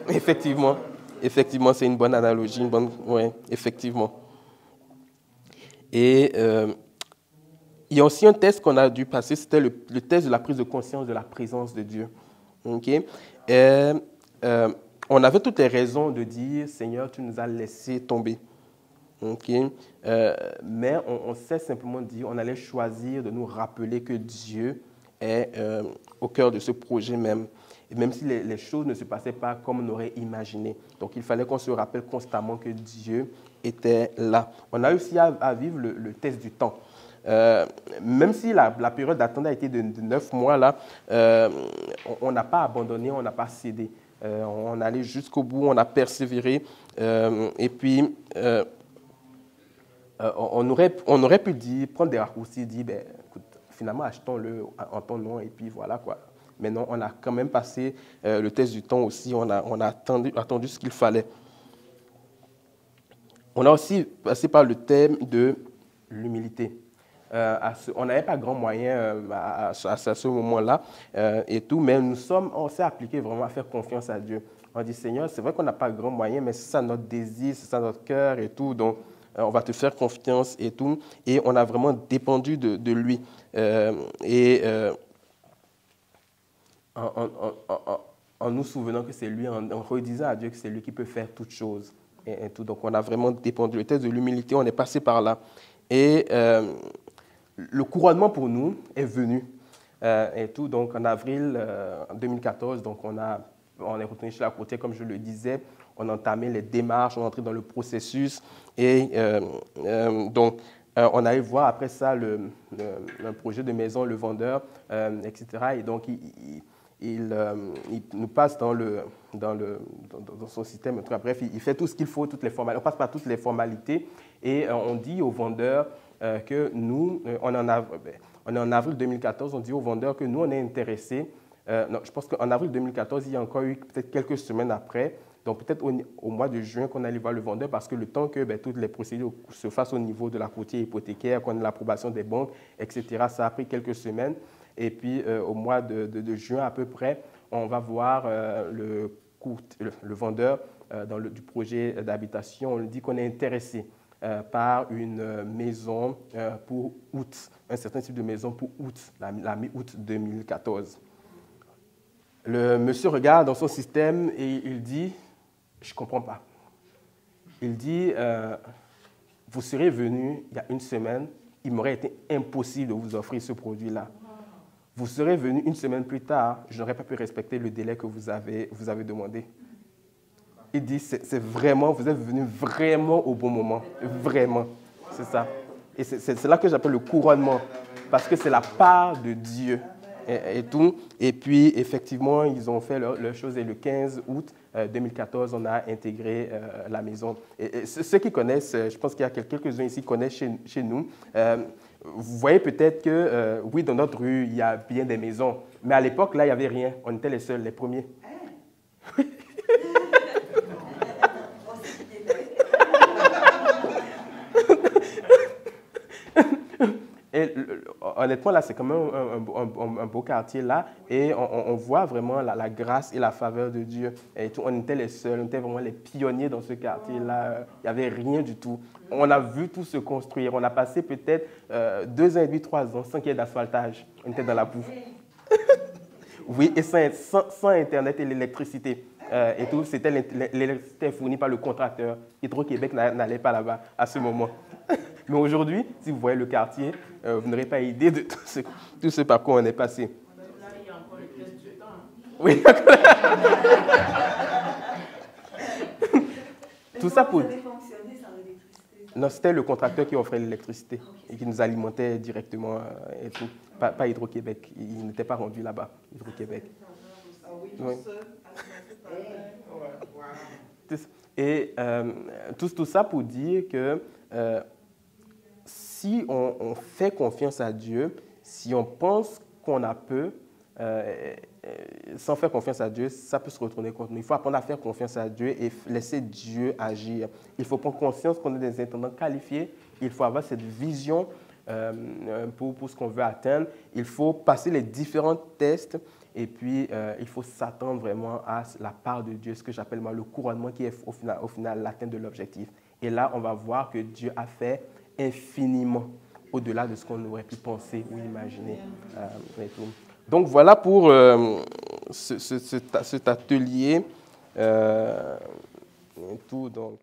Effectivement, effectivement, c'est une bonne analogie, une bonne, ouais, effectivement. Et il y a aussi un test qu'on a dû passer, c'était le test de la prise de conscience de la présence de Dieu. Okay? Et, on avait toutes les raisons de dire, Seigneur, tu nous as laissé tomber. Okay? Mais on s'est simplement dit, on allait choisir de nous rappeler que Dieu est au cœur de ce projet même. Et même si les choses ne se passaient pas comme on aurait imaginé. Donc, il fallait qu'on se rappelle constamment que Dieu était là. On a réussi à vivre le test du temps. Même si la période d'attente a été de 9 mois, là, on n'a pas abandonné, on n'a pas cédé. On allait jusqu'au bout, on a persévéré. Et puis, on aurait pu dire, prendre des raccourcis, dire, ben, écoute, finalement, achetons-le en ton nom, et puis voilà, quoi. Mais non, on a quand même passé le test du temps aussi, on a attendu ce qu'il fallait. On a aussi passé par le thème de l'humilité. On n'avait pas grand moyen à ce moment-là et tout, mais on s'est appliqué vraiment à faire confiance à Dieu. On dit, Seigneur, c'est vrai qu'on n'a pas grand moyen, mais c'est ça notre désir, c'est ça notre cœur et tout, donc on va te faire confiance et tout. Et on a vraiment dépendu de lui. En nous souvenant que c'est lui, en redisant à Dieu que c'est lui qui peut faire toutes choses et tout. Donc, on a vraiment dépendu. Le test de l'humilité, on est passé par là. Et le couronnement pour nous est venu et tout. Donc, en avril 2014, donc on est retourné chez la côtière, comme je le disais. On a entamé les démarches, on est entré dans le processus. Et donc, on allait voir après ça un projet de maison, le vendeur, etc. Et donc, il nous passe dans son système. Bref, il fait tout ce qu'il faut, toutes les formalités. On passe par toutes les formalités et on dit au vendeur que nous, on est en avril 2014, on dit au vendeur que nous, on est intéressés. Non, je pense qu'en avril 2014, il y a encore eu peut-être quelques semaines après, donc peut-être au mois de juin qu'on allait voir le vendeur parce que le temps que toutes les procédures se fassent au niveau de la courtier hypothécaire, qu'on ait l'approbation des banques, etc., ça a pris quelques semaines. Et puis, au mois de juin à peu près, on va voir le vendeur du projet d'habitation. On lui dit qu'on est intéressé par une maison pour août, un certain type de maison pour août, la mi-août 2014. Le monsieur regarde dans son système et il dit, je ne comprends pas. Il dit, vous serez venu il y a une semaine, il m'aurait été impossible de vous offrir ce produit-là. Vous serez venu une semaine plus tard, je n'aurais pas pu respecter le délai que vous avez demandé. Il dit, c'est vraiment, vous êtes venu vraiment au bon moment, vraiment, c'est ça. Et c'est là que j'appelle le couronnement, parce que c'est la part de Dieu et tout. Et puis, effectivement, ils ont fait leur chose et le 15 août 2014, on a intégré la maison. Et ceux qui connaissent, je pense qu'il y a quelques-uns ici qui connaissent chez nous, vous voyez peut-être que, oui, dans notre rue, il y a bien des maisons. Mais à l'époque, là, il n'y avait rien. On était les seuls, les premiers. Et honnêtement, là, c'est quand même un beau quartier là. Et on voit vraiment la grâce et la faveur de Dieu. Et tout, on était les seuls, on était vraiment les pionniers dans ce quartier-là. Il n'y avait rien du tout. On a vu tout se construire. On a passé peut-être 2 ans et demi, 3 ans sans qu'il y ait d'asphaltage. On était dans la boue. Oui, et sans Internet et l'électricité. Et tout, c'était l'électricité fournie par le contracteur. Hydro-Québec n'allait pas là-bas à ce moment. Mais aujourd'hui, si vous voyez le quartier, vous n'aurez pas idée de tout ce par quoi on est passé. Là, il y a encore le test du temps. Oui. Tout ça pour... Non, c'était le contracteur qui offrait l'électricité et qui nous alimentait directement et tout. Pas Hydro-Québec. Il n'était pas rendu là-bas, Hydro-Québec. Oui. Et tout ça pour dire que si on fait confiance à Dieu, si on pense qu'on a peu, sans faire confiance à Dieu, ça peut se retourner contre nous. Il faut apprendre à faire confiance à Dieu et laisser Dieu agir. Il faut prendre conscience qu'on est des intendants qualifiés. Il faut avoir cette vision pour ce qu'on veut atteindre. Il faut passer les différents tests Et puis, il faut s'attendre vraiment à la part de Dieu, ce que j'appelle moi le couronnement qui est au final l'atteinte de l'objectif. Et là, on va voir que Dieu a fait infiniment au-delà de ce qu'on aurait pu penser ou imaginer. Et tout. Donc, voilà pour cet atelier et tout. Donc.